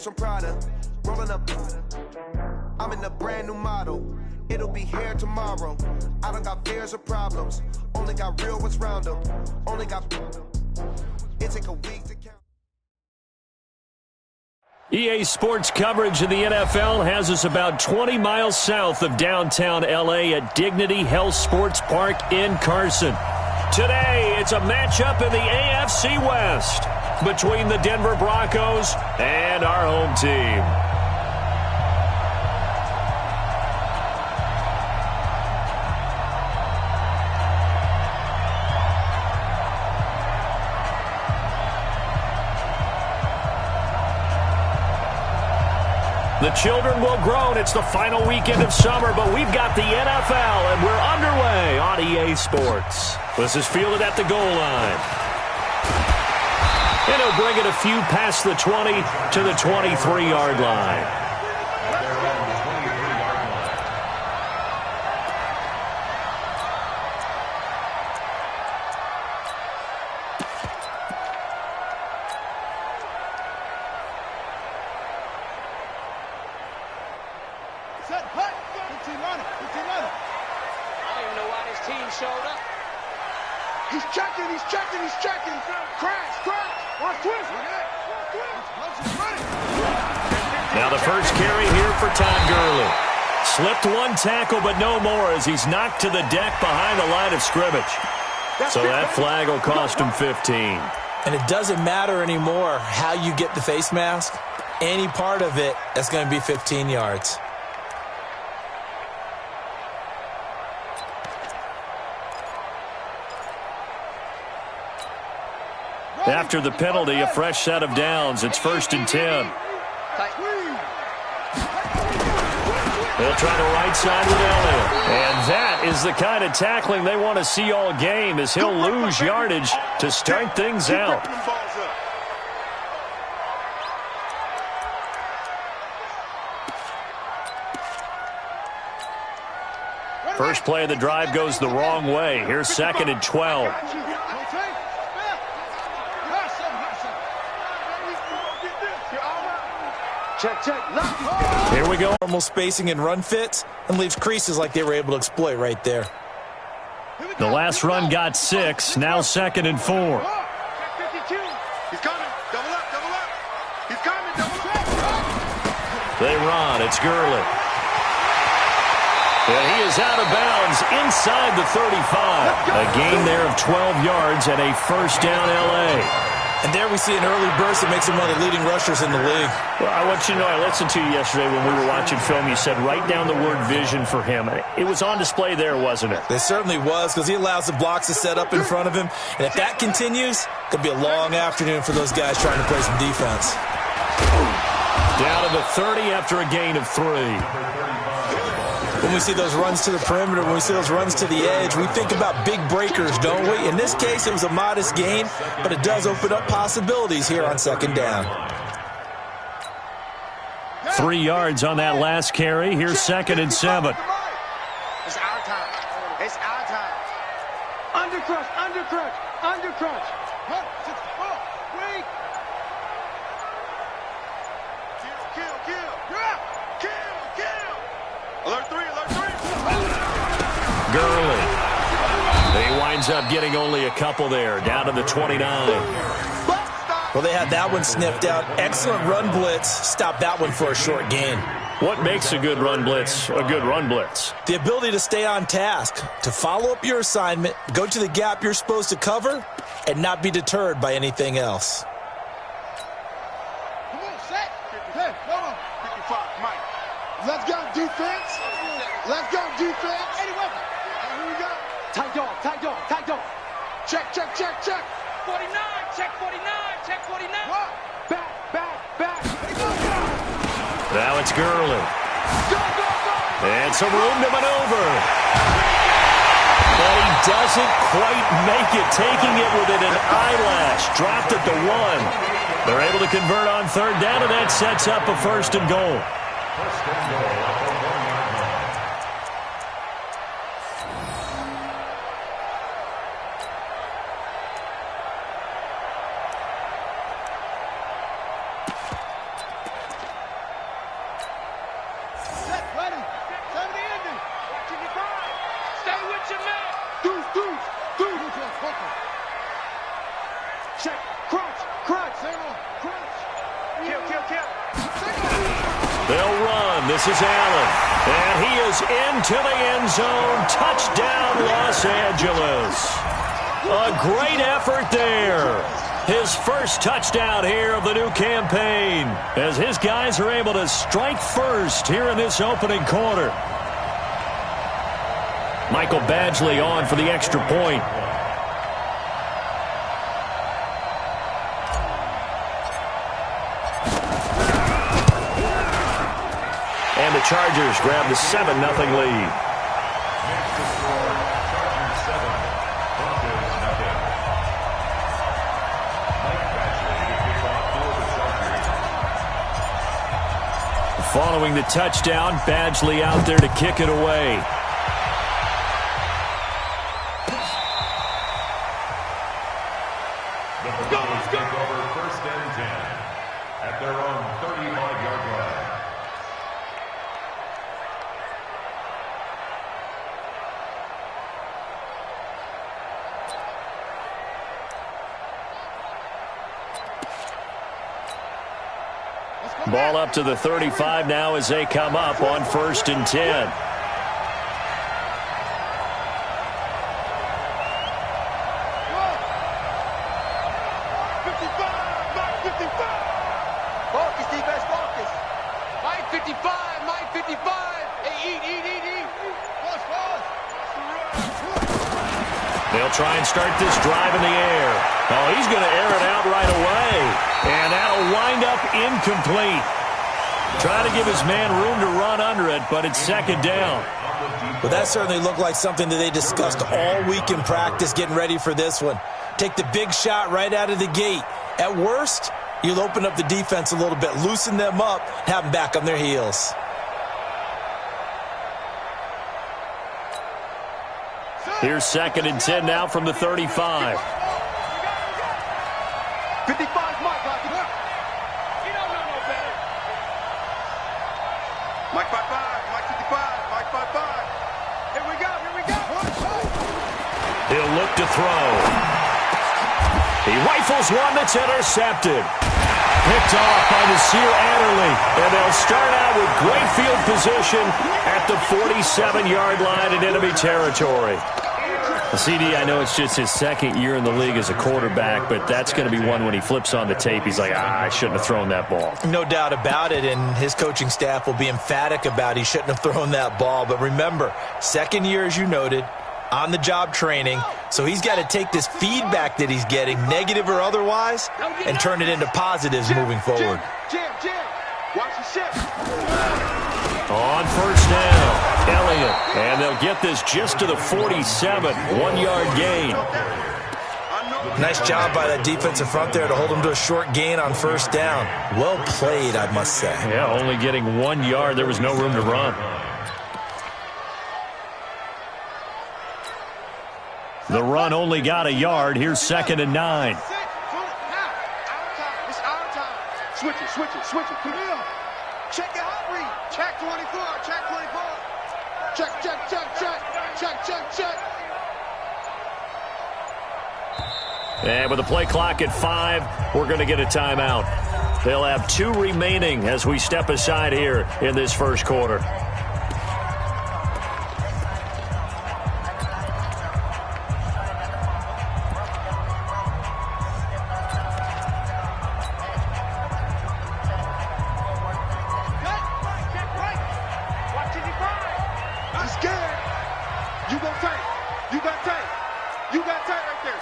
from Prada, rolling up. I'm in a brand new model. It'll be here tomorrow. I don't got fears or problems. Only got real ones round them. Only got. It take a week to count. EA Sports coverage of the NFL has us about 20 miles south of downtown L.A. at Dignity Health Sports Park in Carson. Today, it's a matchup in the AFC West between the Denver Broncos and our home team. The children will groan. It's the final weekend of summer, but we've got the NFL, and we're underway on EA Sports. This is fielded at the goal line. And he'll bring it a few past the 20 to the 23-yard line. Now the first carry here for Todd Gurley. Slipped one tackle, but no more as he's knocked to the deck behind the line of scrimmage. So that flag will cost him 15. And it doesn't matter anymore how you get the face mask. Any part of it, that's going to be 15 yards. After the penalty, a fresh set of downs. It's 1st and 10. They'll try the right side with Elliott. And that is the kind of tackling they want to see all game, as he'll lose yardage to start things out. First play of the drive goes the wrong way. Here's 2nd and 12. Here we go. Normal spacing and run fits, and leaves creases like they were able to exploit right there. The last run got 6. Now 2nd and 4. He's coming. Double up, double up. He's coming, double up. They run. It's Gurley. And he is out of bounds inside the 35. A gain there of 12 yards and a first down L.A. And there we see an early burst that makes him one of the leading rushers in the league. Well, I want you to know, I listened to you yesterday when we were watching film. You said write down the word vision for him. It was on display there, wasn't it? It certainly was, because he allows the blocks to set up in front of him. And if that continues, it could be a long afternoon for those guys trying to play some defense. Down to the 30 after a gain of 3. When we see those runs to the perimeter, when we see those runs to the edge, we think about big breakers, don't we? In this case, it was a modest gain, but it does open up possibilities here on 2nd down. 3 yards on that last carry. Here's 2nd and 7. It's our time. It's our time. Undercrush, undercrush, undercrush. Wait. Kill. Alert 3, alert 3. Gurley. He winds up getting only a couple there, down to the 29. Well, they had that one sniffed out. Excellent run blitz. Stop that one for a short gain. What makes a good run blitz a good run blitz? The ability to stay on task, to follow up your assignment, go to the gap you're supposed to cover, and not be deterred by anything else. Come on, set. Hey, hold on. 55, Mike. Let's go, defense. Let's go, defense. Eddie Weber. Here we go. Tight dog, tight dog, tight dog. Check. 49, check 49, check 49. Back. Now it's Gurley. Go. And some room to maneuver. But he doesn't quite make it, taking it within an eyelash. Dropped at the 1. They're able to convert on 3rd down, and that sets up a 1st and goal. check, crunch, crunch, crunch. Kill, kill, kill. They'll run. This is Allen. And he is into the end zone. Touchdown, Los Angeles. A great effort there. His first touchdown here of the new campaign, as his guys are able to strike first here in this opening quarter. Michael Badgley on for the extra point. And the Chargers grab the 7-0 lead. Following the touchdown, Badgley out there to kick it away. The Broncos take over 1st and 10 at their own 35-yard line. Ball up to the 35 now as they come up on 1st and 10. Focus, defense, focus. Mike 55, Mike 55. Hey, eat. They'll try and start this drive in the air. Oh, he's going to air it out right away. And that'll wind up incomplete. Trying to give his man room to run under it, but it's 2nd down. Well, that certainly looked like something that they discussed all week in practice getting ready for this one. Take the big shot right out of the gate. At worst, you'll open up the defense a little bit, loosen them up, have them back on their heels. Here's 2nd and 10 now from the 35. 55, Mike. You don't know no better. Mike 55, Mike 55, Mike 55. Here we go. He'll look to throw. He rifles one that's intercepted. Picked off by Nasir Adderley. And they'll start out with great field position at the 47-yard line in enemy territory. CD, I know it's just his 2nd year in the league as a quarterback, but that's going to be one when he flips on the tape, he's like, I shouldn't have thrown that ball. No doubt about it, and his coaching staff will be emphatic about he shouldn't have thrown that ball. But remember, 2nd year, as you noted, on-the-job training, so he's got to take this feedback that he's getting, negative or otherwise, and turn it into positives moving forward. Jim, watch the shift. On 1st down, Elliott. And they'll get this just to the 47, 1-yard gain. Nice job by that defensive front there to hold him to a short gain on 1st down. Well played, I must say. Yeah, only getting 1 yard. There was no room to run. The run only got a yard. Here's 2nd and 9. It's our time. Switch it. Come here. Check your hot read. Check 24. Check. And with the play clock at 5, we're going to get a timeout. They'll have 2 remaining as we step aside here in this 1st quarter. You got tight right there.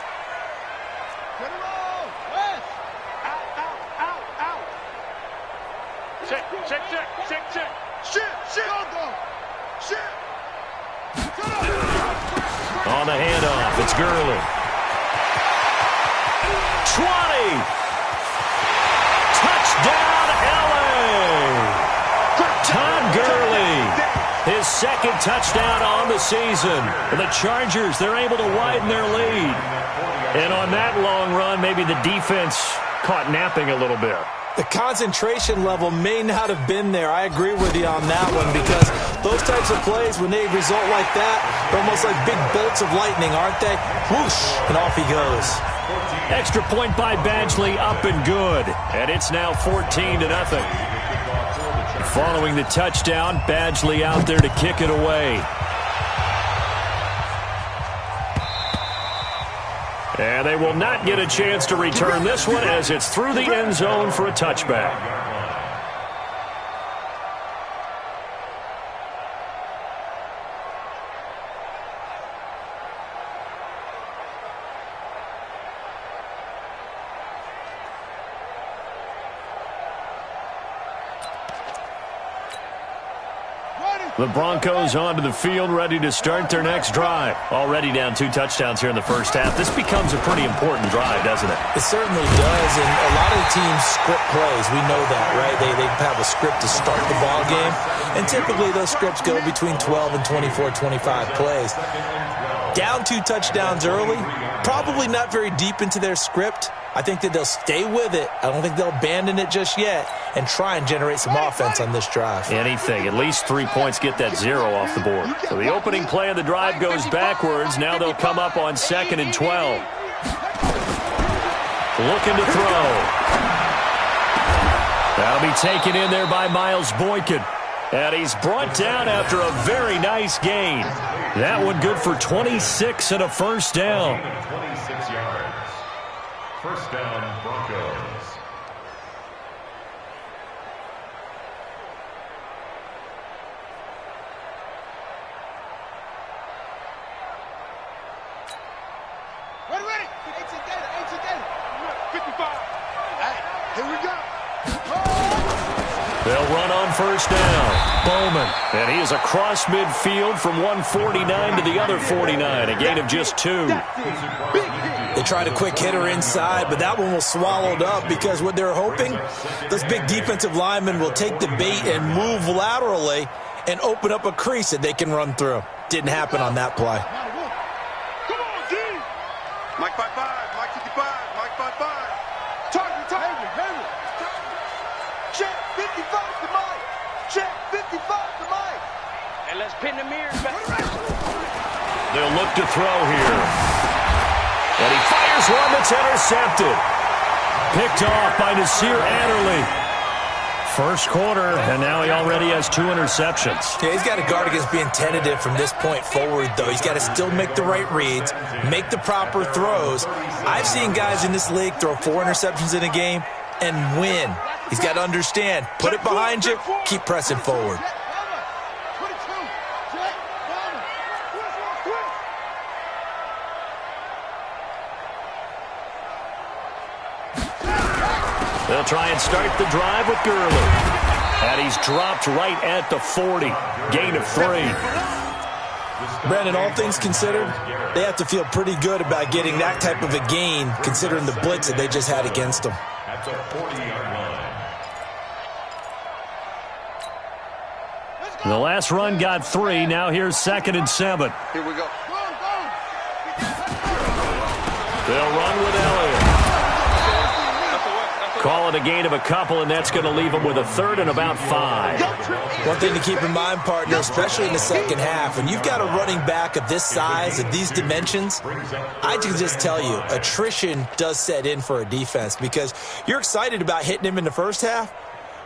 Get it on. West. Out. Check. Shit. On the handoff, it's Gurley. 20. Touchdown, LA. Todd Gurley. His 2nd touchdown on the season. And the Chargers, they're able to widen their lead. And on that long run, maybe the defense caught napping a little bit. The concentration level may not have been there. I agree with you on that one, because those types of plays, when they result like that, they're almost like big bolts of lightning, aren't they? Whoosh, and off he goes. Extra point by Badgley, up and good. And it's now 14-0. Following the touchdown, Badgley out there to kick it away. And they will not get a chance to return this one as it's through the end zone for a touchback. The Broncos onto the field, ready to start their next drive. Already down 2 touchdowns here in the first half. This becomes a pretty important drive, doesn't it? It certainly does, and a lot of the teams script plays. We know that, right? They have a script to start the ball game, and typically those scripts go between 12 and 24, 25 plays. Down 2 touchdowns early, probably not very deep into their script. I think that they'll stay with it. I don't think they'll abandon it just yet and try and generate some offense on this drive. Anything. At least 3 points, get that 0 off the board. So the opening play of the drive goes backwards. Now they'll come up on 2nd and 12. Looking to throw. That'll be taken in there by Miles Boykin. And he's brought down after a very nice gain. That one good for 26 and a first down. 26 yards. First down, Broncos. Ready. 55. Hey, here we go. They'll run on first down. Bowman. And he is across midfield from 149 to the other 49. A gain of just 2. They tried a quick hitter inside, but that one was swallowed up because what they're hoping, those big defensive linemen will take the bait and move laterally and open up a crease that they can run through. Didn't happen on that play. Come on, D. Mike 55, Mike 55, Mike 55. Target. Check 55 to Mike. Check 55 to Mike. And let's pin the mirrors back. They'll look to throw here. And he fires one that's intercepted. Picked off by Nasir Adderley. First quarter, and now he already has 2 interceptions. Yeah, he's got to guard against being tentative from this point forward, though. He's got to still make the right reads, make the proper throws. I've seen guys in this league throw 4 interceptions in a game and win. He's got to understand, put it behind you, keep pressing forward. They'll try and start the drive with Gurley. And he's dropped right at the 40. Gain of 3. Brandon, all things considered, they have to feel pretty good about getting that type of a gain considering the blitz that they just had against them. At the 40-yard line. The last run got 3. Now here's 2nd and 7. Here we go. They'll run with Elliott. Call it a gain of a couple, and that's going to leave them with a 3rd and about 5. One thing to keep in mind, partner, especially in the second half, when you've got a running back of this size, of these dimensions, I can just tell you, attrition does set in for a defense because you're excited about hitting him in the first half,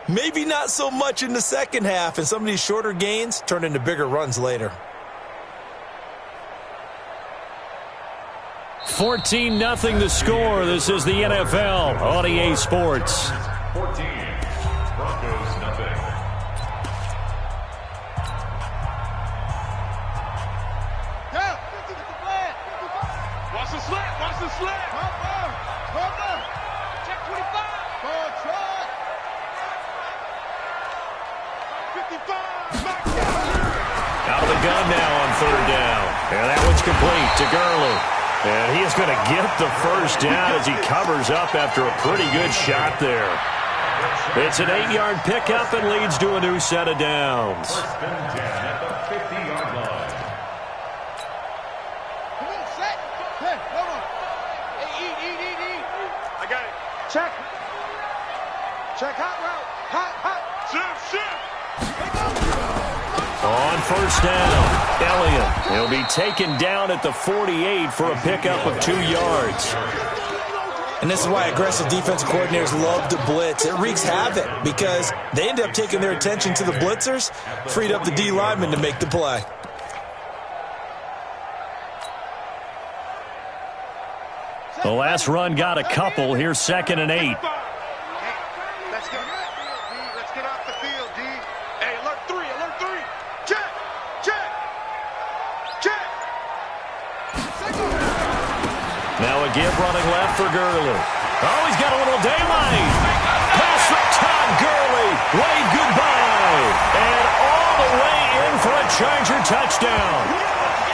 maybe not so much in the second half, and some of these shorter gains turn into bigger runs later. 14-0 the score. This is the NFL on EA Sports. 14, Broncos nothing. Watch the slant. Hopper. Check 25. Ball track. 55. Out of the gun now on 3rd down. And that one's complete to Gurley. And he is going to get the first down as he covers up after a pretty good shot there. It's an 8-yard pickup and leads to a new set of downs. First and 10 at the 50-yard line. Come on, set. Hey, hold on. Hey, eat. I got it. Check hot route. Hot. Shift. On first down, Elliott. He'll be taken down at the 48 for a pickup of 2 yards. And this is why aggressive defensive coordinators love to blitz. It wreaks havoc because they end up taking their attention to the blitzers, freed up the D lineman to make the play. The last run got a couple. Here's 2nd and 8. Let's get off the field, D. Hey, alert 3, alert 3. Check, check, check. Now a give running left for Gurley. Oh, he's got a little daylight. Pass from Todd Gurley. Wave goodbye. And all the way in for a Charger touchdown.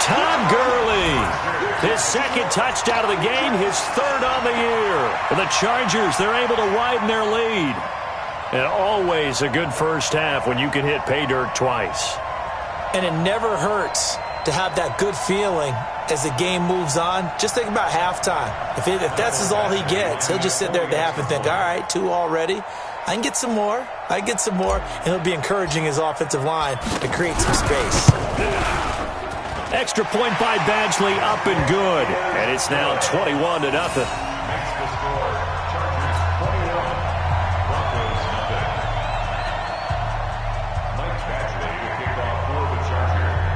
Todd Gurley. His 2nd touchdown of the game, his 3rd on the year. For the Chargers, they're able to widen their lead. And always a good first half when you can hit pay dirt twice. And it never hurts to have that good feeling as the game moves on. Just think about halftime. If that's all he gets, he'll just sit there at the half and think, all right, 2 already. I can get some more. And he'll be encouraging his offensive line to create some space. Extra point by Badgley, up and good. And it's now 21-0. Makes the score. Chargers 21, Broncos nothing. Mike Badgley to kick off for the Chargers.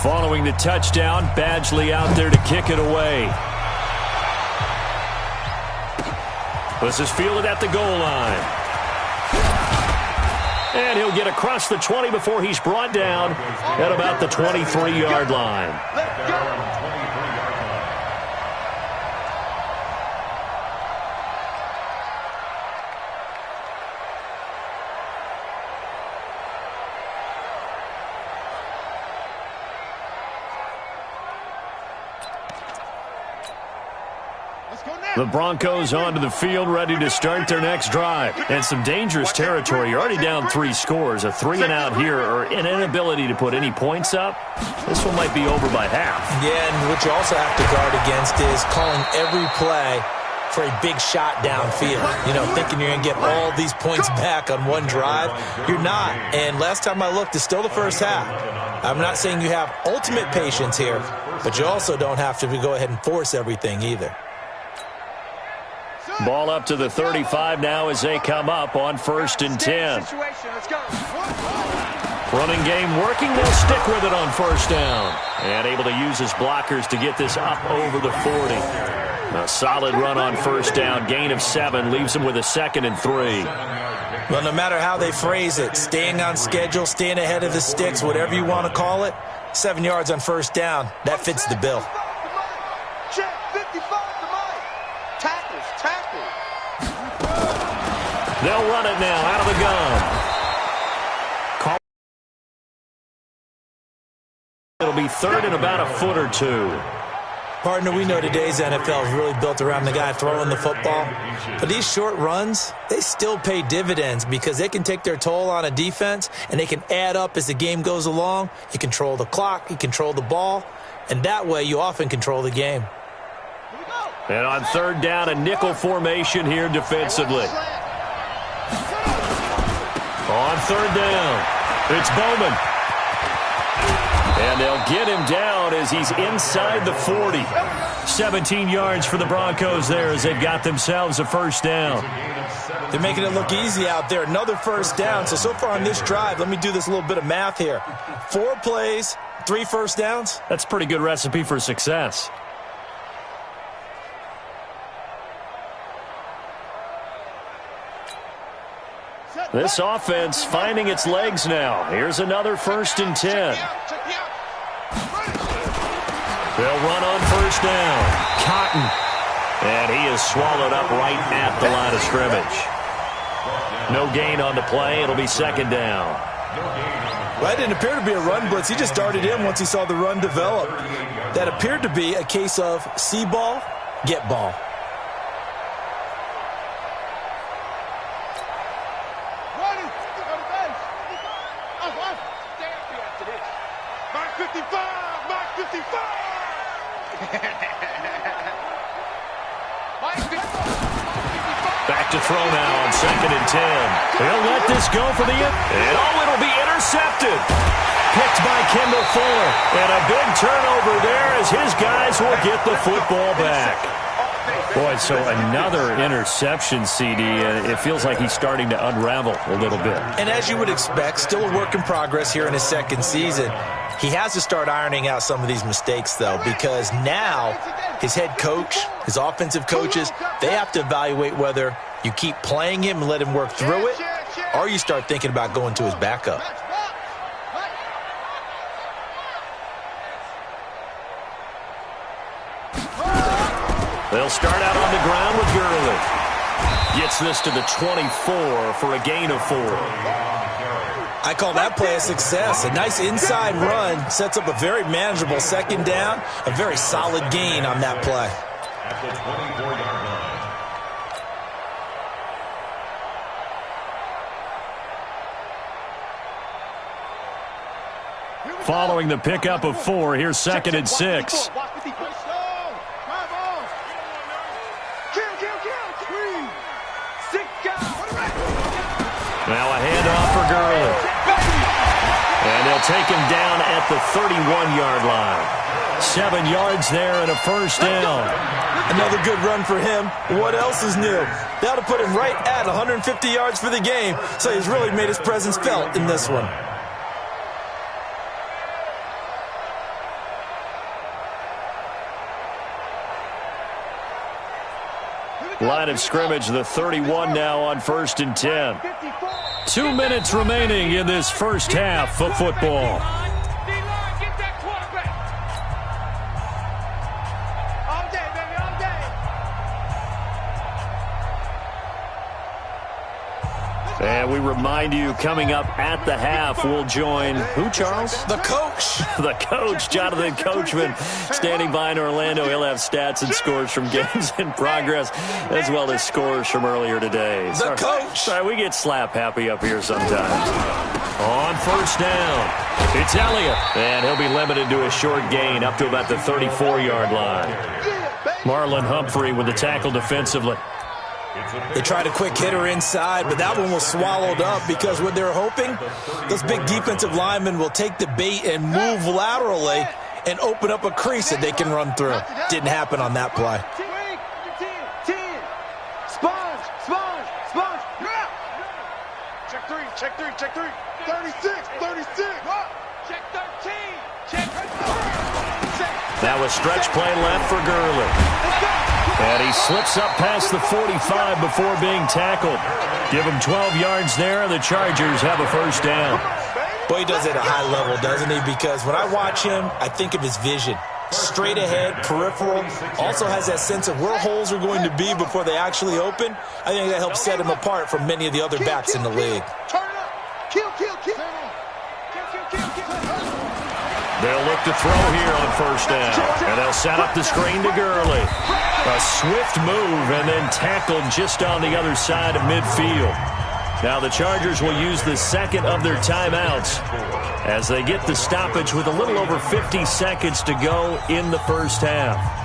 Following the touchdown, Badgley out there to kick it away. This is fielded at the goal line. And he'll get across the 20 before he's brought down at about the 23-yard line. Let's go. The Broncos onto the field, ready to start their next drive. And some dangerous territory. You're already down 3 scores. A 3-and-out here, or an inability to put any points up. This one might be over by half. Yeah, and what you also have to guard against is calling every play for a big shot downfield. You know, thinking you're going to get all these points back on one drive. You're not. And last time I looked, it's still the first half. I'm not saying you have ultimate patience here, but you also don't have to go ahead and force everything either. Ball up to the 35 now as they come up on 1st and 10. Running game working. They'll stick with it on 1st down. And able to use his blockers to get this up over the 40. A solid run on 1st down. Gain of 7 leaves him with a 2nd and 3. Well, no matter how they phrase it, staying on schedule, staying ahead of the sticks, whatever you want to call it, 7 yards on 1st down, that fits the bill. Check, 55 to Mike. Tackle. They'll run it now out of the gun. It'll be 3rd and about a foot or 2. Partner, we know today's NFL is really built around the guy throwing the football. But these short runs, they still pay dividends because they can take their toll on a defense and they can add up as the game goes along. You control the clock, you control the ball, and that way you often control the game. And on 3rd down, a nickel formation here defensively. On 3rd down, it's Bowman. And they'll get him down as he's inside the 40. 17 yards for the Broncos there as they've got themselves a 1st down. They're making it look easy out there. Another 1st down. So far on this drive, let me do this little bit of math here. 4 plays, 3 1st downs. That's a pretty good recipe for success. This offense finding its legs now. Here's another 1st and 10. They'll run on 1st down. Cotton. And he is swallowed up right at the line of scrimmage. No gain on the play. It'll be 2nd down. Well, that didn't appear to be a run blitz. He just darted in once he saw the run develop. That appeared to be a case of see ball, get ball. Back to throw now on 2nd and 10. He'll let this go for the end. And it'll be intercepted. picked by Kendall Fuller. And a big turnover there as his guys will get the football back. Boy, so another interception, CD, and it feels like he's starting to unravel a little bit. And as you would expect, still a work in progress here in his second season. He has to start ironing out some of these mistakes, though, because now his head coach, his offensive coaches, they have to evaluate whether you keep playing him and let him work through it, or you start thinking about going to his backup. They'll start out on the ground with Gurley. Gets this to the 24 for a gain of 4. I call that play a success. A nice inside run sets up a very manageable second down, a very solid gain on that play. At the 24-yard line. Following the pickup of 4, here's 2nd and 6. Now a handoff for Gurley. And they'll take him down at the 31-yard line. 7 yards there and a first down. Another good run for him. What else is new? That'll put him right at 150 yards for the game, so he's really made his presence felt in this one. Line of scrimmage, the 31 now on 1st and 10. 2 minutes remaining in this first half of football. And we remind you, coming up at the half, we'll join who, Charles? The coach. The coach, Jonathan Coachman, standing by in Orlando. He'll have stats and scores from games in progress, as well as scores from earlier today. The coach. Sorry, we get slap happy up here sometimes. On first down, it's Elliott, and he'll be limited to a short gain up to about the 34-yard line. Marlon Humphrey with the tackle defensively. They tried a quick hitter inside, but that one was swallowed up because what they're hoping, those big defensive linemen will take the bait and move laterally and open up a crease that they can run through. Didn't happen on that play. Check three, check three, check three. 36, 36. Check 13. Check. That was stretch play left for Gurley. And he slips up past the 45 before being tackled. Give him 12 yards there, and the Chargers have a first down. Boy, he does it at a high level, doesn't he? Because when I watch him, I think of his vision. Straight ahead, peripheral, also has that sense of where holes are going to be before they actually open. I think that helps set him apart from many of the other backs in the league. Turn it up. Kill, kill, kill. They'll look to throw here on first down. And they'll set up the screen to Gurley. A swift move and then tackled just on the other side of midfield. Now the Chargers will use the second of their timeouts as they get the stoppage with a little over 50 seconds to go in the first half.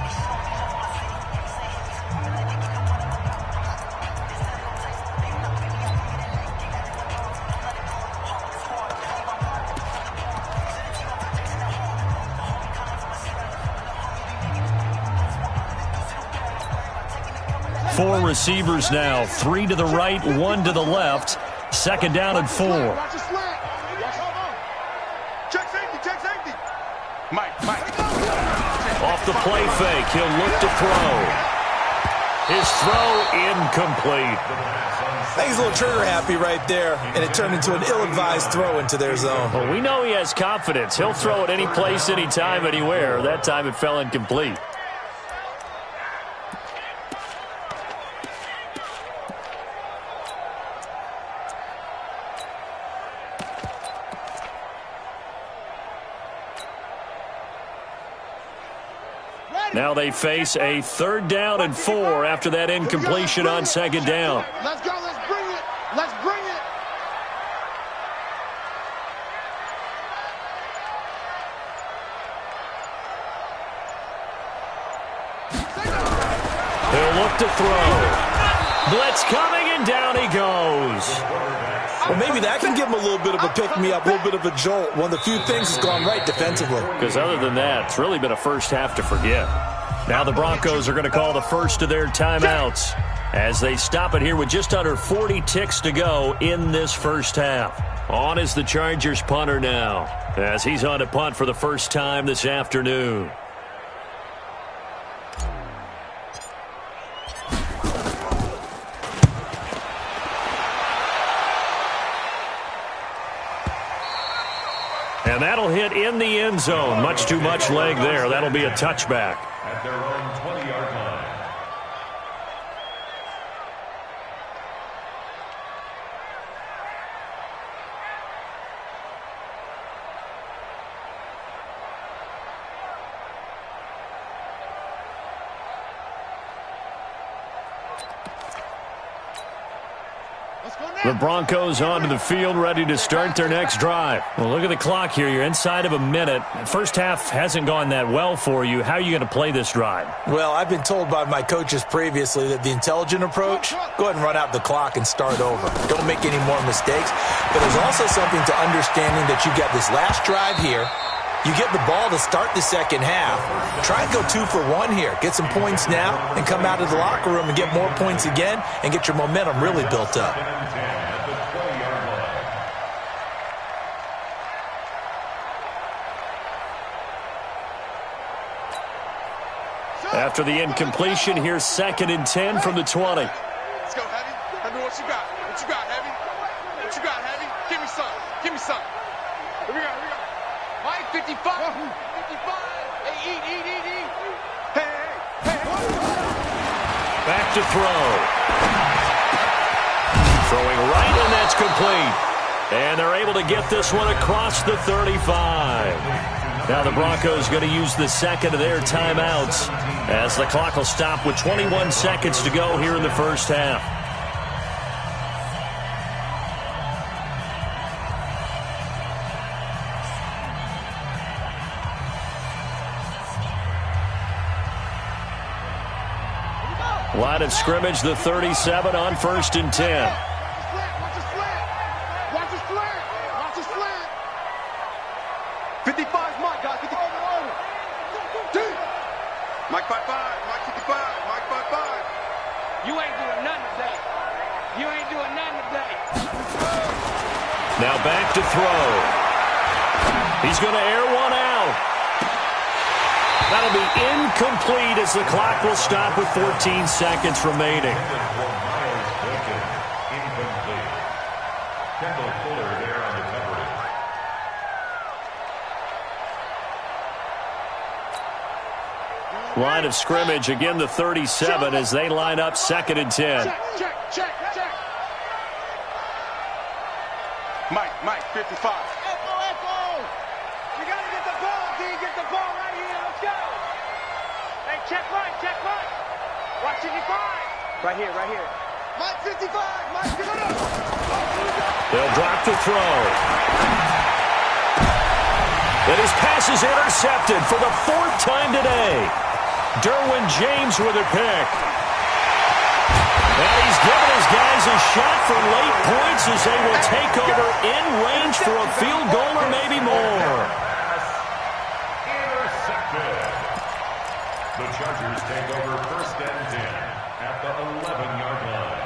Four receivers now, 3 to the right, 1 to the left. Second down and 4. Watch the slant. Check safety, check safety. Mike. Off the play fake, he'll look to throw. His throw incomplete. I think he's a little trigger happy right there, and it turned into an ill-advised throw into their zone. Well, we know he has confidence. He'll throw it any place, anytime, anywhere. That time it fell incomplete. Now they face a 3rd down and 4 after that incompletion on second down. Let's go, let's bring it. Let's bring it. He'll look to throw. Blitz coming, and down he goes. Well, maybe that can give him a little bit of a pick-me-up, a little bit of a jolt. One of the few things that's gone right defensively. Because other than that, it's really been a first half to forget. Now the Broncos are going to call the first of their timeouts as they stop it here with just under 40 ticks to go in this first half. On is the Chargers punter now, as he's on to punt for the first time this afternoon. And that'll hit in the end zone. Much too much leg there. That'll be a touchback. At their own 20-yard line. The Broncos onto the field, ready to start their next drive. Well, look at the clock here. You're inside of a minute. First half hasn't gone that well for you. How are you going to play this drive? Well, I've been told by my coaches previously that the intelligent approach, go ahead and run out the clock and start over. Don't make any more mistakes. But there's also something to understanding that you've got this last drive here. You get the ball to start the second half. Try and go 2 for 1 here. Get some points now and come out of the locker room and get more points again and get your momentum really built up. After the incompletion, here's 2nd and 10 from the 20. Let's go, Heavy. Heavy, what you got? What you got, Heavy? What you got, Heavy? Give me some. Give me some. Here we go. Here we go. Mike, 55. 55. Hey, eat. Hey. Back to throw. Throwing right, and that's complete. And they're able to get this one across the 35. Now the Broncos going to use the second of their timeouts as the clock will stop with 21 seconds to go here in the first half. Line of scrimmage, the 37 on 1st and 10. Watch the slant. 55's Mike, guys. 55 over. Mike 55. Mike 55. Mike 55. You ain't doing nothing today. Now back to throw. He's going to air one out. That'll be incomplete as the clock will stop with 14 seconds remaining. Line of scrimmage, again the 37 as they line up 2nd and 10. Check. Mike, 55. Echo. We got to get the ball, D. Get the ball right here. Let's go. Hey, check right. Watch 55. Right here. Mike 55. Mike 55. They'll drop the throw. And his pass is intercepted for the 4th time today. Derwin James with a pick. And he's given his guys a shot for late points as they will take over in range for a field goal or maybe more. Intercepted. The Chargers take over 1st and 10 at the 11-yard line.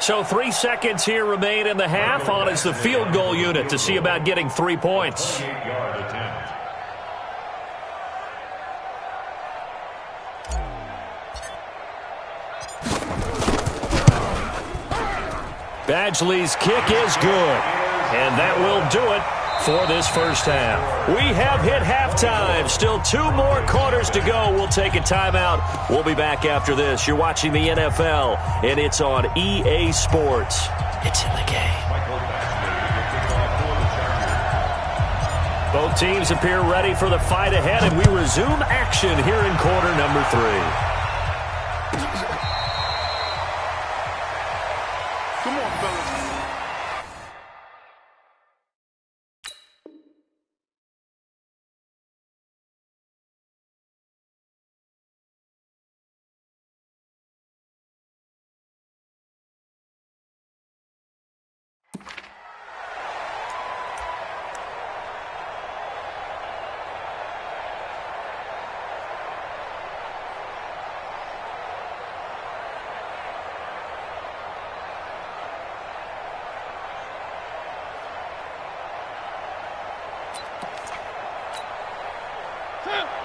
So 3 seconds here remain in the half. On is the field goal unit to see about getting 3 points. 28-yard attempt. Badgley's kick is good. And that will do it for this first half. We have hit halftime. Still 2 more quarters to go. We'll take a timeout. We'll be back after this. You're watching the NFL, and it's on EA Sports. It's in the game. Both teams appear ready for the fight ahead, and we resume action here in quarter number 3.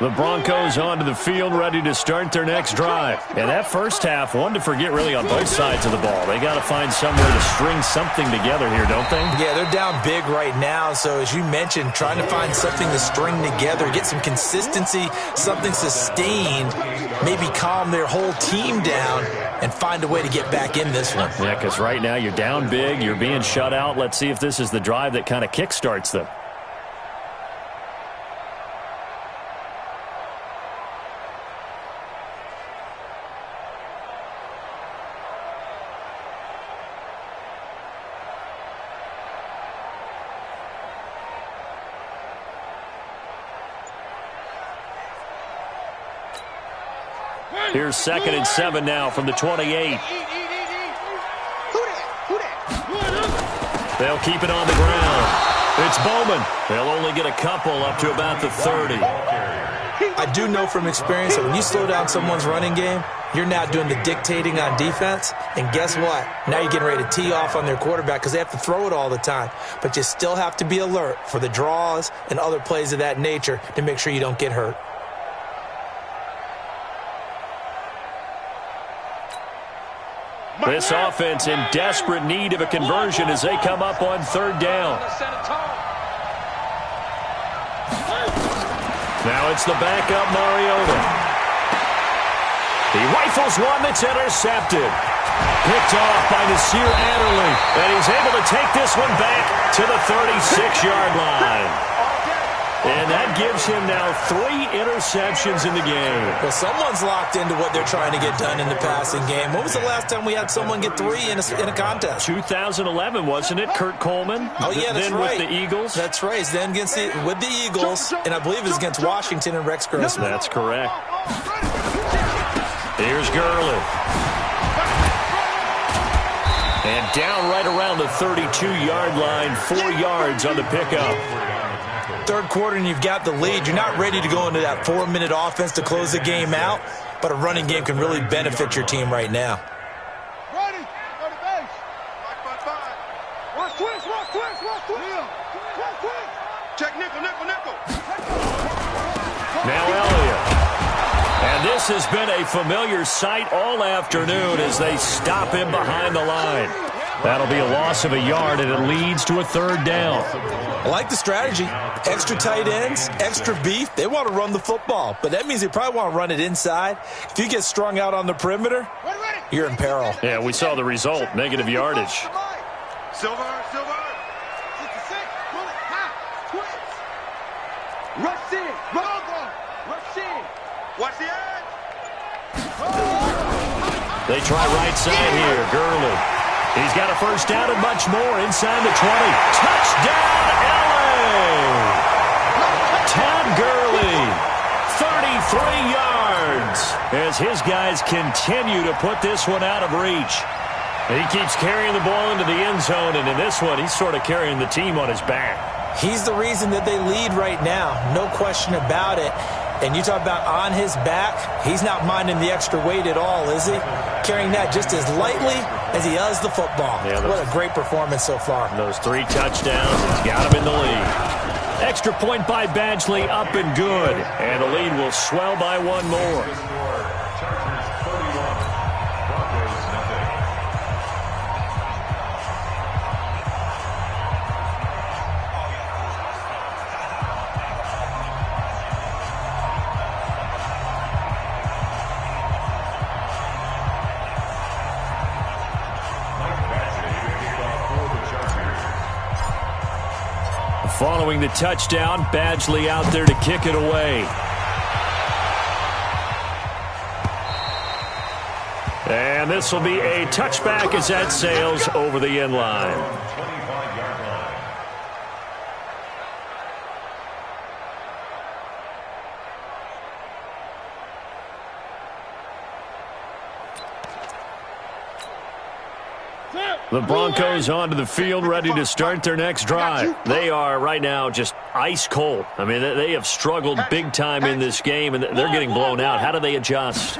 The Broncos onto the field, ready to start their next drive. And that first half, one to forget really on both sides of the ball. They got to find somewhere to string something together here, don't they? Yeah, they're down big right now. So as you mentioned, trying to find something to string together, get some consistency, something sustained, maybe calm their whole team down and find a way to get back in this one. Yeah, because right now you're down big, you're being shut out. Let's see if this is the drive that kind of kickstarts them. Here's 2nd and 7 now from the 28. They'll keep it on the ground. It's Bowman. They'll only get a couple up to about the 30. I do know from experience that when you slow down someone's running game, you're now doing the dictating on defense. And guess what? Now you're getting ready to tee off on their quarterback because they have to throw it all the time. But you still have to be alert for the draws and other plays of that nature to make sure you don't get hurt. This offense in desperate need of a conversion as they come up on 3rd down. Now it's the backup Mariota. He rifles one that's intercepted. Picked off by Nasir Adderley. And he's able to take this one back to the 36-yard line. And that gives him now 3 interceptions in the game. Well, someone's locked into what they're trying to get done in the passing game. When was the last time we had someone get 3 in a contest? 2011, wasn't it? Kurt Coleman? Oh, yeah, that's then right. With the Eagles? That's right. Then with the Eagles, and I believe it was against Washington and Rex Grossman. That's correct. Here's Gurley. And down right around the 32-yard line, 4 yards on the pickup. 3rd quarter and you've got the lead. You're not ready to go into that 4-minute offense to close the game out, but a running game can really benefit your team right now. Ready? Go to base. 5-5-5. Watch twist. Check nickel. Now Elliott. And this has been a familiar sight all afternoon as they stop him behind the line. That'll be a loss of a yard, and it leads to a 3rd down. I like the strategy. Extra tight ends, extra beef. They want to run the football, but that means they probably want to run it inside. If you get strung out on the perimeter, you're in peril. Yeah, we saw the result, negative yardage. Silver. 66. Pull it. High. Twist. Rush in. Watch the edge. They try right side here. Gurley. He's got a 1st down and much more inside the 20. Touchdown, LA! Todd Gurley, 33 yards, as his guys continue to put this one out of reach. And he keeps carrying the ball into the end zone, and in this one, he's sort of carrying the team on his back. He's the reason that they lead right now, no question about it. And you talk about on his back, he's not minding the extra weight at all, is he? Carrying that just as lightly as he does the football. Yeah, what a great performance so far. Those 3 touchdowns, he's got him in the lead. Extra point by Badgley, up and good. And the lead will swell by 1 more. Following the touchdown, Badgley out there to kick it away. And this will be a touchback as that sails over the end line. The Broncos onto the field, ready to start their next drive. They are right now just ice cold. I mean, they have struggled big time in this game, and they're getting blown out. How do they adjust?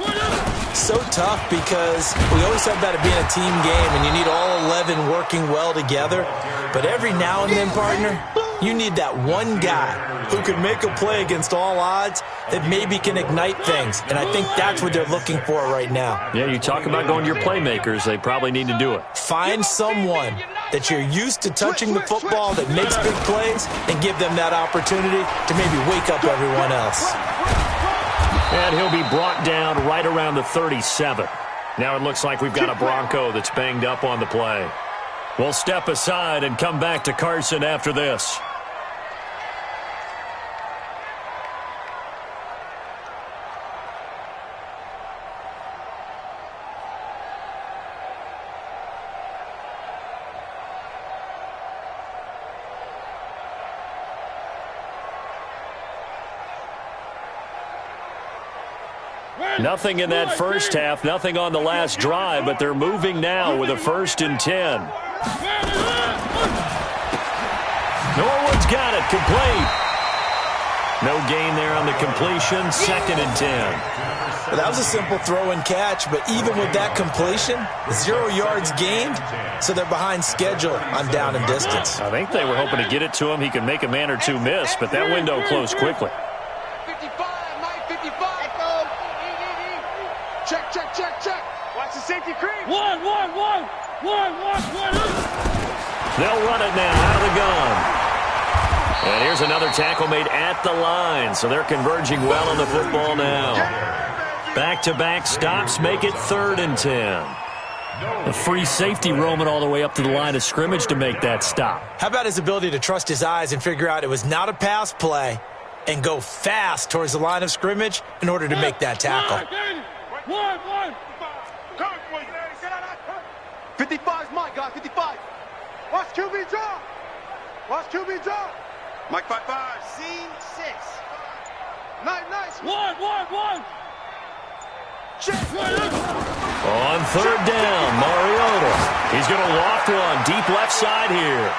So tough because we always said about it being a team game, and you need all 11 working well together. But every now and then, partner, You need that one guy who can make a play against all odds that maybe can ignite things, and I think that's what they're looking for right now. Yeah, you talk about going to your playmakers. They probably need to do it. Find someone that you're used to touching the football that makes big plays and give them that opportunity to maybe wake up everyone else. And he'll be brought down right around the 37. Now it looks like we've got a Bronco that's banged up on the play. We'll step aside and come back to Carson after this. Nothing in that first half, nothing on the last drive, but they're moving now with a 1st and 10. Norwood's got it, complete. No gain there on the completion, 2nd and 10. Well, that was a simple throw and catch, but even with that completion, 0 yards gained, so they're behind schedule on down and distance. I think they were hoping to get it to him. He could make a man or two miss, but that window closed quickly. 55, Mike, 55. Check, check, check, check. Watch the safety creep. One. They'll run it now out of the gun. And here's another tackle made at the line, so they're converging well on the football now. Back-to-back stops make it 3rd and 10. A free safety roaming all the way up to the line of scrimmage to make that stop. How about his ability to trust his eyes and figure out it was not a pass play and go fast towards the line of scrimmage in order to make that tackle? 55's Mike, guys, 55. Watch QB drop. Watch QB drop. Mike 5-5. C6. Nice. One. Check. On 3rd down, Mariota. He's going to loft one deep left side here.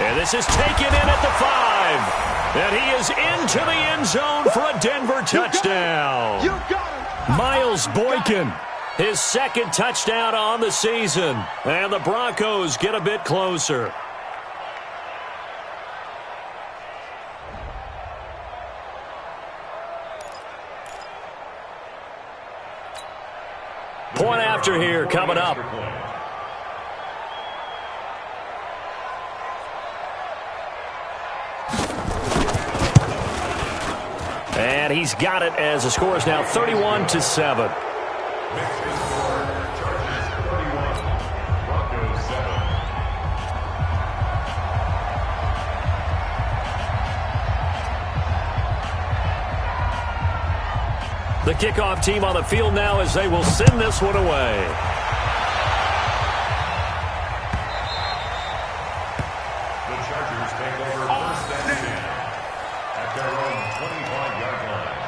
And this is taken in at the 5. And he is into the end zone for a Denver touchdown. You got him. Miles Boykin, his 2nd touchdown on the season. And the Broncos get a bit closer. Point after here coming up. And he's got it as the score is now 31-7. The kickoff team on the field now as they will send this one away. The Chargers take over 1st and 10 at their own 25-yard line.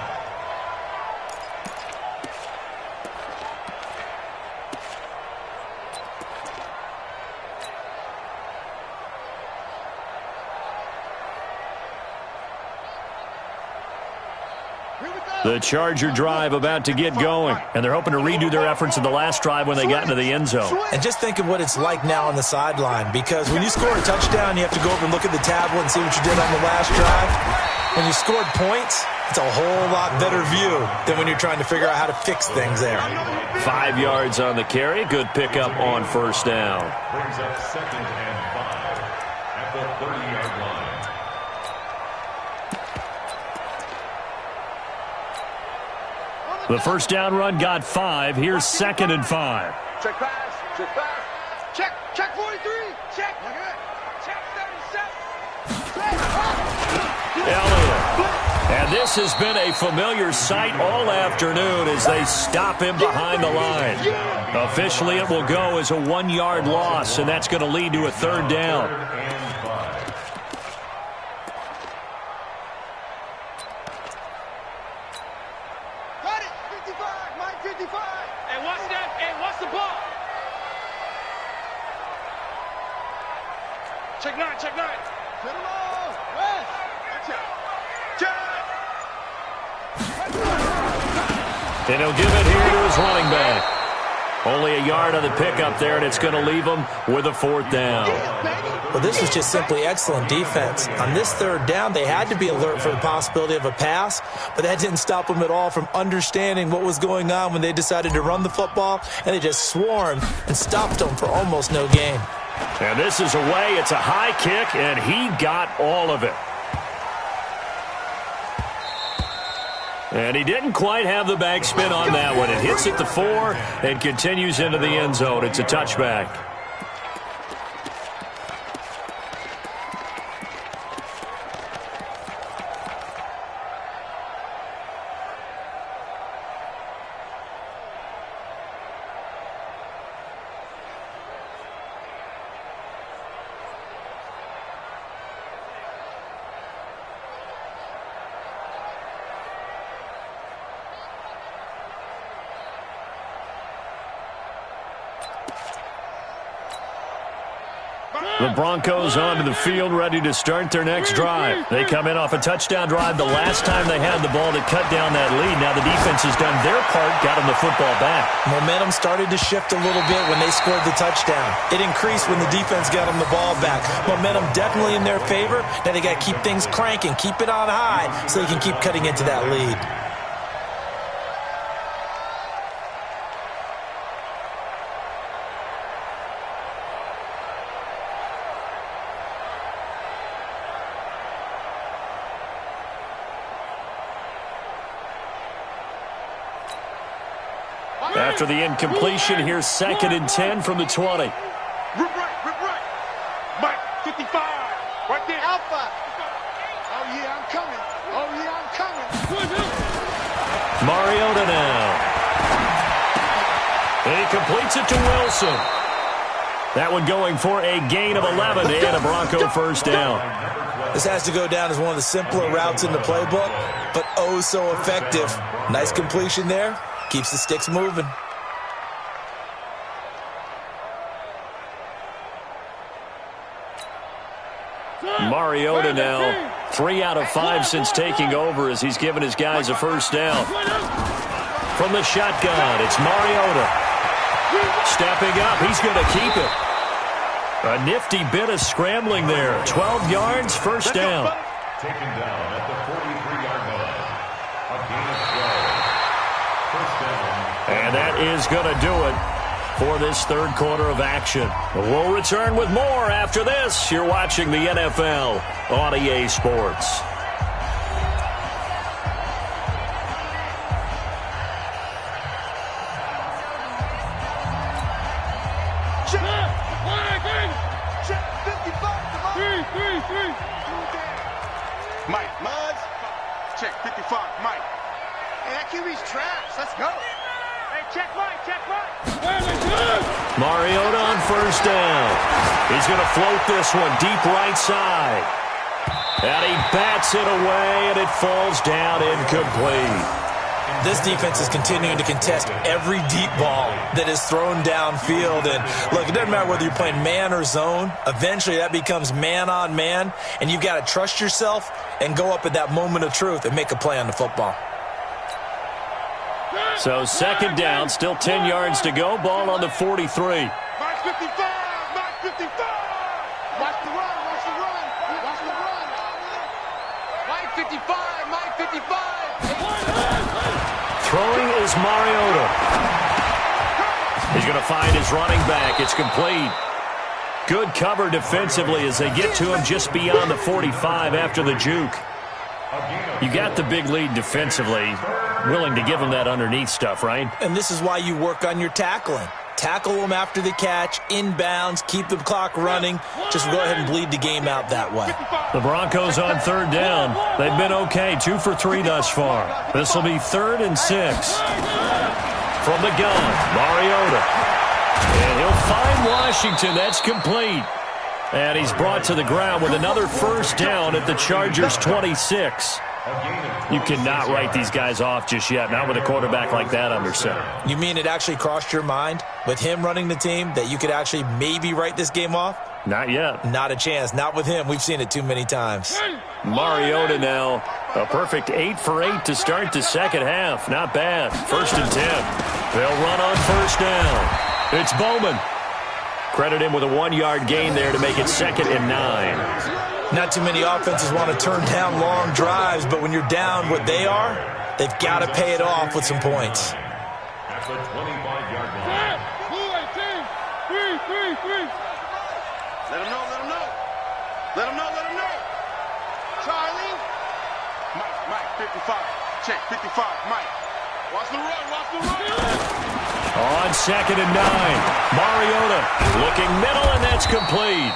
The Charger drive about to get going, and they're hoping to redo their efforts in the last drive when they got into the end zone. And just think of what it's like now on the sideline, because when you score a touchdown, you have to go over and look at the tablet and see what you did on the last drive. When you scored points, it's a whole lot better view than when you're trying to figure out how to fix things there. 5 yards on the carry. Good pickup on 1st down. Brings up 2nd and 5 at the 30-yard line. The 1st down run got 5. Here's 2nd and 5. Check pass. Check 43. Check 37. Elliott. And this has been a familiar sight all afternoon as they stop him behind the line. Officially, it will go as a 1-yard loss, and that's going to lead to a 3rd down. Got it. 55. Mike 55. And what's that? And what's the ball? Check 9. Check 9. To the ball. West. And he'll give it here to his running back. Only a yard on the pickup there, and it's going to leave him with a 4th down. Well, this was just simply excellent defense. On this third down, they had to be alert for the possibility of a pass, but that didn't stop them at all from understanding what was going on when they decided to run the football, and they just swarmed and stopped them for almost no gain. And this is away. It's a high kick, and he got all of it. And he didn't quite have the backspin on that one. It hits at the 4 and continues into the end zone. It's a touchback. The Broncos onto the field, ready to start their next drive. They come in off a touchdown drive the last time they had the ball to cut down that lead. Now the defense has done their part, got them the football back. Momentum started to shift a little bit when they scored the touchdown. It increased when the defense got them the ball back. Momentum definitely in their favor. Now they got to keep things cranking, keep it on high so they can keep cutting into that lead. After the incompletion, here's 2nd and 10 from the 20. Rip right. Mike, 55. Right there. Alpha. Oh, yeah, I'm coming. Mariota now. And he completes it to Wilson. That one going for a gain of 11 and a Bronco first down. This has to go down as one of the simpler routes in the playbook, but oh so effective. Nice completion there. Keeps the sticks moving. Mariota now 3 out of 5 since taking over as he's given his guys a first down. From the shotgun, it's Mariota. Stepping up, he's going to keep it. A nifty bit of scrambling there. 12 yards, first down. Taken down at the 43-yard line. A gain of 12. First down. And that is going to do it for this third quarter of action. We'll return with more after this. You're watching the NFL on EA Sports. Mike, Muzz. Check 55, Mike. Hey, that QB's trash. Let's go. Hey, check Mike. Mariota on first down. He's going to float this one deep right side. And he bats it away, and it falls down incomplete. This defense is continuing to contest every deep ball that is thrown downfield. And look, it doesn't matter whether you're playing man or zone. Eventually, that becomes man on man, and you've got to trust yourself and go up at that moment of truth and make a play on the football. So 2nd down, still 10 yards to go. Ball on the 43. Mike 55, Mike 55. Watch the run. Mike 55, Mike 55. Throwing is Mariota. He's going to find his running back. It's complete. Good cover defensively as they get to him just beyond the 45 after the juke. You got the big lead defensively. Willing to give him that underneath stuff, right? And this is why you work on your tackling. Tackle them after the catch, inbounds, keep the clock running. Just go ahead and bleed the game out that way. The Broncos on 3rd down. They've been okay, 2 for 3 thus far. This will be 3rd and 6. From the gun, Mariota. And he'll find Washington. That's complete. And he's brought to the ground with another first down at the Chargers' 26. You cannot write these guys off just yet, not with a quarterback like that under center. You mean it actually crossed your mind with him running the team that you could actually maybe write this game off? Not yet. Not a chance. Not with him. We've seen it too many times. Mariota now, a perfect 8 for 8 to start the second half. Not bad. 1st and 10. They'll run on first down. It's Bowman. Credit him with a 1-yard gain there to make it 2nd and 9. Not too many offenses want to turn down long drives, but when you're down what they are, they've got to pay it off with some points. At the 25-yard line. Let him know, let him know. Let him know, let him know. Charlie. Mike, 55. Check, 55, Mike. Watch the run, watch the run. On 2nd and 9, Mariota looking middle, and that's complete.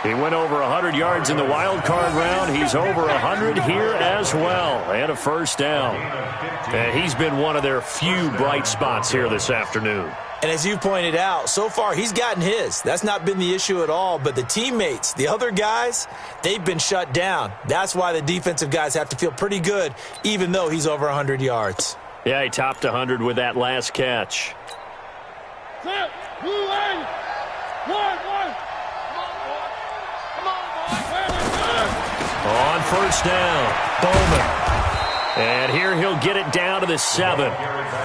He went over 100 yards in the wild card round. He's over 100 here as well, and a first down. And he's been one of their few bright spots here this afternoon. And as you pointed out, so far he's gotten his. That's not been the issue at all. But the teammates, the other guys, they've been shut down. That's why the defensive guys have to feel pretty good, even though he's over 100 yards. Yeah, he topped 100 with that last catch. On first down, Bowman. And here he'll get it down to the 7.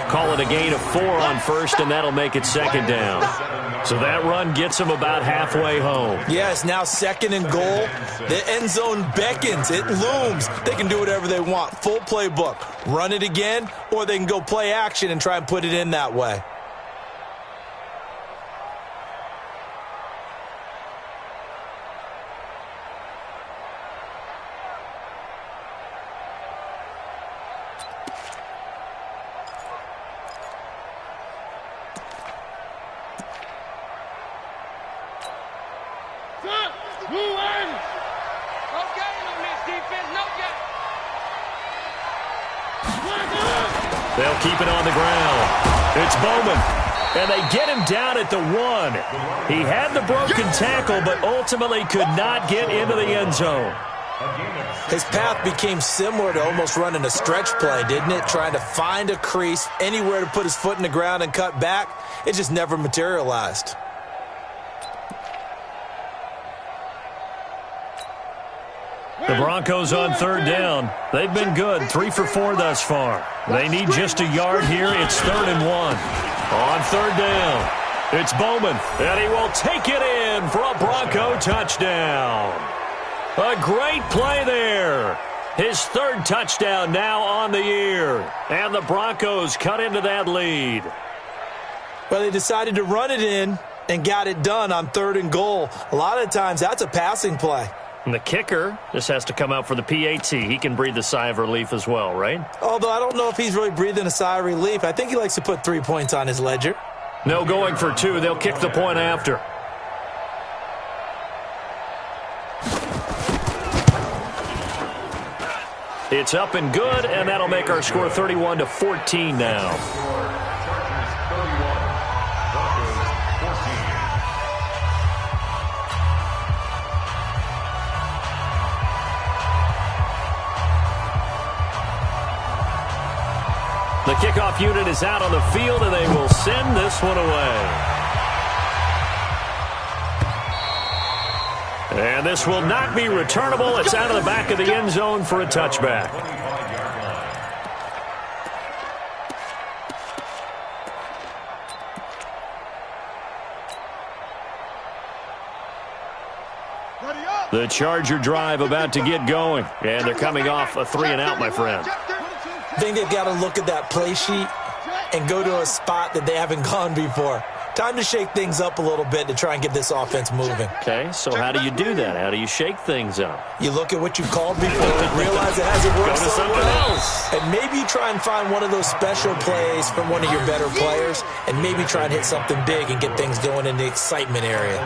Call it a gain of 4 on first, and that'll make it 2nd down. So that run gets him about halfway home. Yes, now 2nd and goal. The end zone beckons. It looms. They can do whatever they want. Full playbook. Run it again, or they can go play action and try and put it in that way. They'll keep it on the ground. It's Bowman. And they get him down at the 1. He had the broken tackle, but ultimately could not get into the end zone. His path became similar to almost running a stretch play, didn't it? Trying to find a crease, anywhere to put his foot in the ground and cut back. It just never materialized. The Broncos on 3rd down. They've been good, 3 for 4 thus far. They need just a yard here. It's 3rd and 1. On 3rd down, it's Bowman, and he will take it in for a Bronco touchdown. A great play there. His 3rd touchdown now on the year, and the Broncos cut into that lead. Well, they decided to run it in and got it done on 3rd and goal. A lot of times that's a passing play. And the kicker just has to come out for the PAT. He can breathe a sigh of relief as well, right? Although I don't know if he's really breathing a sigh of relief. I think he likes to put 3 points on his ledger. No going for 2. They'll kick the point after. It's up and good, and that'll make our score 31-14 now. The kickoff unit is out on the field, and they will send this one away. And this will not be returnable. It's out of the back of the end zone for a touchback. The Charger drive about to get going, and they're coming off a 3-and-out, my friend. I think they've got to look at that play sheet and go to a spot that they haven't gone before. Time to shake things up a little bit to try and get this offense moving. Okay, so how do you do that? How do you shake things up? You look at what you called before and realize it hasn't worked Go to so something well. else. And maybe you try and find one of those special plays from one of your better players and maybe try and hit something big and get things going in the excitement area.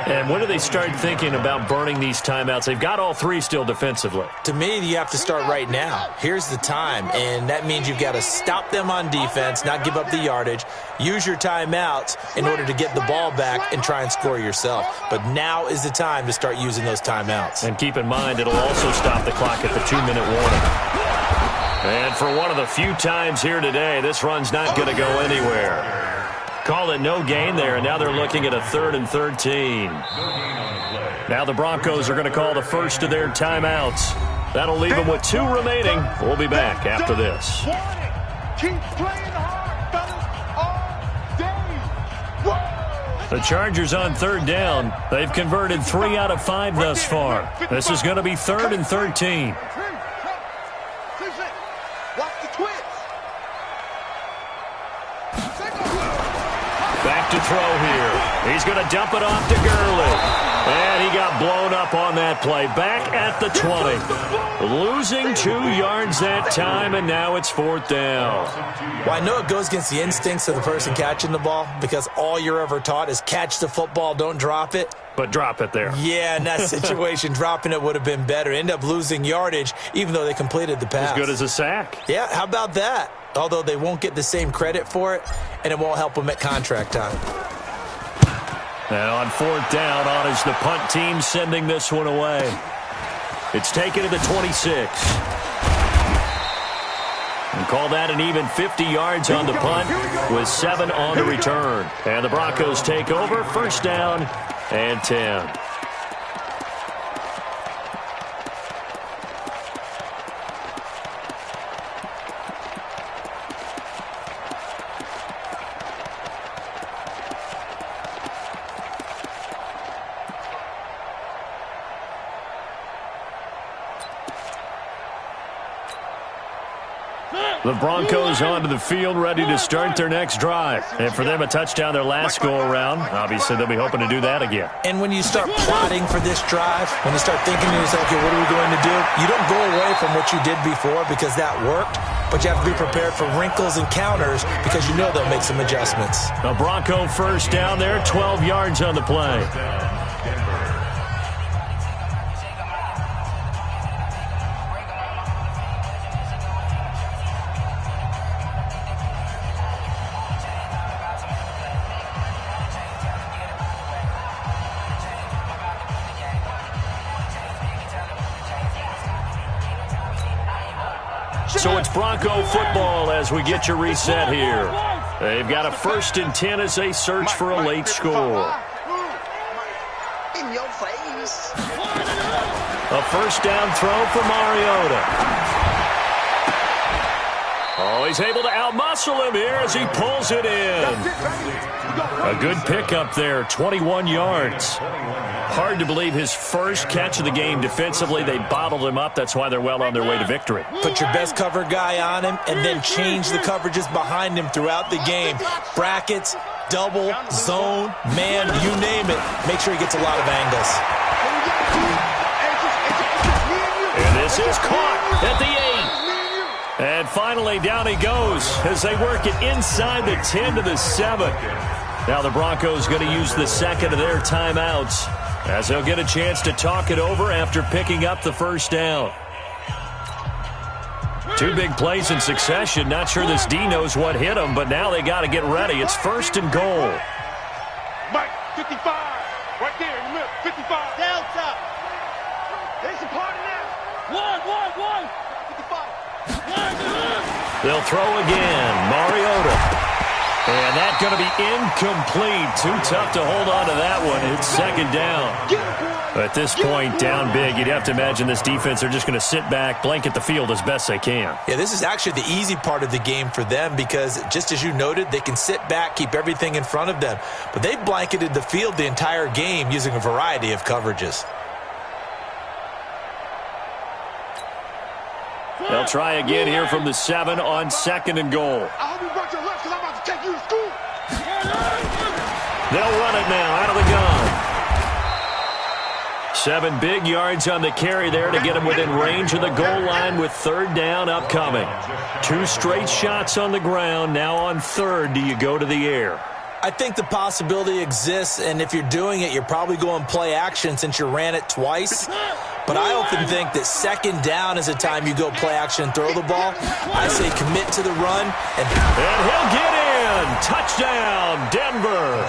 And when do they start thinking about burning these timeouts? They've got all 3 still defensively. To me, you have to start right now. Here's the time, and that means you've got to stop them on defense, not give up the yardage, use your timeouts in order to get the ball back and try and score yourself. But now is the time to start using those timeouts. And keep in mind, it'll also stop the clock at the 2-minute warning. And for one of the few times here today, this run's not going to go anywhere. Call it no gain there, and now they're looking at a 3rd and 13. Now the Broncos are going to call the first of their timeouts. That'll leave them with 2 remaining. We'll be back after this. Keep playing hard, fellas, all day. The Chargers on third down. They've converted 3 out of 5 thus far. This is going to be 3rd and 13. Watch the twist. Back to throw here. He's going to dump it off to Gurley. And he got blown up on that play. Back at the 20. Losing 2 yards that time, and now it's 4th down. Well, I know it goes against the instincts of the person catching the ball because all you're ever taught is catch the football, don't drop it. But drop it there. Yeah, in that situation, dropping it would have been better. End up losing yardage, even though they completed the pass. As good as a sack. Yeah, how about that? Although they won't get the same credit for it, and it won't help them at contract time. And on 4th down, on is the punt team sending this one away. It's taken to the 26. And call that an even 50 yards on the punt with 7 on the return. And the Broncos take over, 1st down and 10. The Broncos onto the field, ready to start their next drive. And for them, a touchdown their last go-around. Obviously, they'll be hoping to do that again. And when you start plotting for this drive, when you start thinking to yourself, okay, what are we going to do? You don't go away from what you did before because that worked, but you have to be prepared for wrinkles and counters because you know they'll make some adjustments. The Bronco 1st down there, 12 yards on the play. So it's Bronco football as we get you reset here. They've got a 1st and 10 as they search for a late score. In your face. A 1st down throw for Mariota. Oh, he's able to outmuscle him here as he pulls it in. A good pickup there, 21 yards. Hard to believe his first catch of the game defensively. They bottled him up. That's why they're well on their way to victory. Put your best cover guy on him and then change the coverages behind him throughout the game. Brackets, double, zone, man, you name it. Make sure he gets a lot of angles. And this is caught at the 8. And finally, down he goes as they work it inside the 10 to the 7. Now the Broncos going to use the 2nd of their timeouts as they'll get a chance to talk it over after picking up the 1st down. 2 big plays in succession. Not sure this D knows what hit him, but now they got to get ready. It's 1st and goal. Mike, 55. Right there in the middle. 55. Delta. There's a party now. One. 55. They'll throw again. Mariota. And that's going to be incomplete. Too tough to hold on to that one. It's 2nd down. At this point, down big, you'd have to imagine this defense are just going to sit back, blanket the field as best they can. Yeah, this is actually the easy part of the game for them because, just as you noted, they can sit back, keep everything in front of them. But they've blanketed the field the entire game using a variety of coverages. They'll try again here from the 7 on 2nd and goal. I hope you brought your lunch because I'm about to take you to school. They'll run it now out of the gun. 7 big yards on the carry there to get him within range of the goal line with 3rd down upcoming. 2 straight shots on the ground. Now on 3rd, do you go to the air? I think the possibility exists, and if you're doing it, you're probably going play action since you ran it twice. But I often think that 2nd down is a time you go play action and throw the ball. I say commit to the run. And he'll get in. Touchdown, Denver.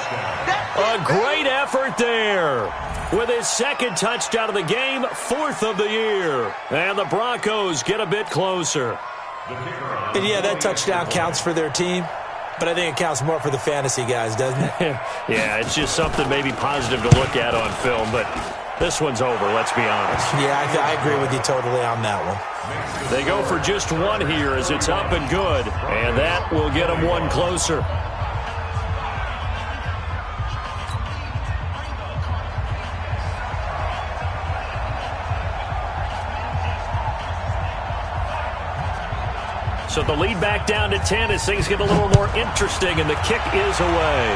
A great effort there. With his 2nd touchdown of the game, 4th of the year. And the Broncos get a bit closer. And yeah, that touchdown counts for their team. But I think it counts more for the fantasy guys, doesn't it? Yeah, it's just something maybe positive to look at on film, but this one's over, let's be honest. Yeah, I agree with you totally on that one. They go for just 1 here as it's up and good, and that will get them 1 closer. So the lead back down to 10 as things get a little more interesting, and the kick is away.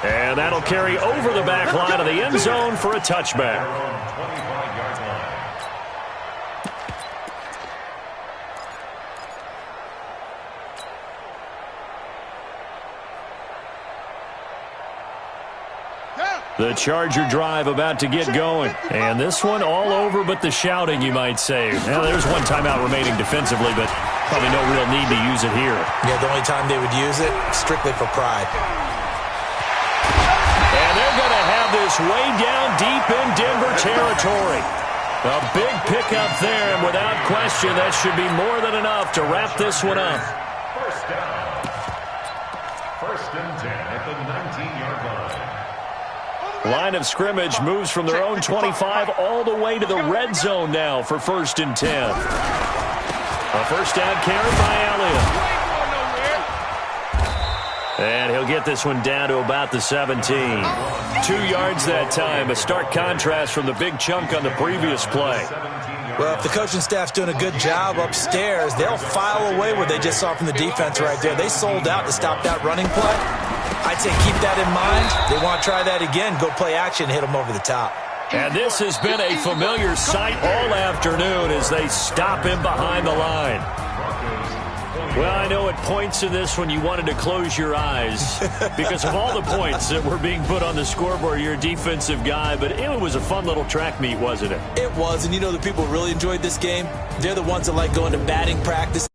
And that'll carry over the back line of the end zone for a touchback. The Charger drive about to get going. And this one all over but the shouting, you might say. Now, there's one timeout remaining defensively, but probably no real need to use it here. Yeah, the only time they would use it, strictly for pride. And they're going to have this way down deep in Denver territory. A big pickup there, and without question, that should be more than enough to wrap this one up. First down. First and 10 at the 19-yard line. Line of scrimmage moves from their own 25 all the way to the red zone now for 1st and 10. A first down carry by Elliott. And he'll get this one down to about the 17. 2 yards that time, a stark contrast from the big chunk on the previous play. Well, if the coaching staff's doing a good job upstairs, they'll file away what they just saw from the defense right there. They sold out to stop that running play. I'd say keep that in mind. They want to try that again. Go play action, hit them over the top. And this has been a familiar sight all afternoon as they stop him behind the line. Well, I know at points in this one you wanted to close your eyes because of all the points that were being put on the scoreboard. You're a defensive guy, but it was a fun little track meet, wasn't it? It was, and you know the people who really enjoyed this game? They're the ones that like going to batting practice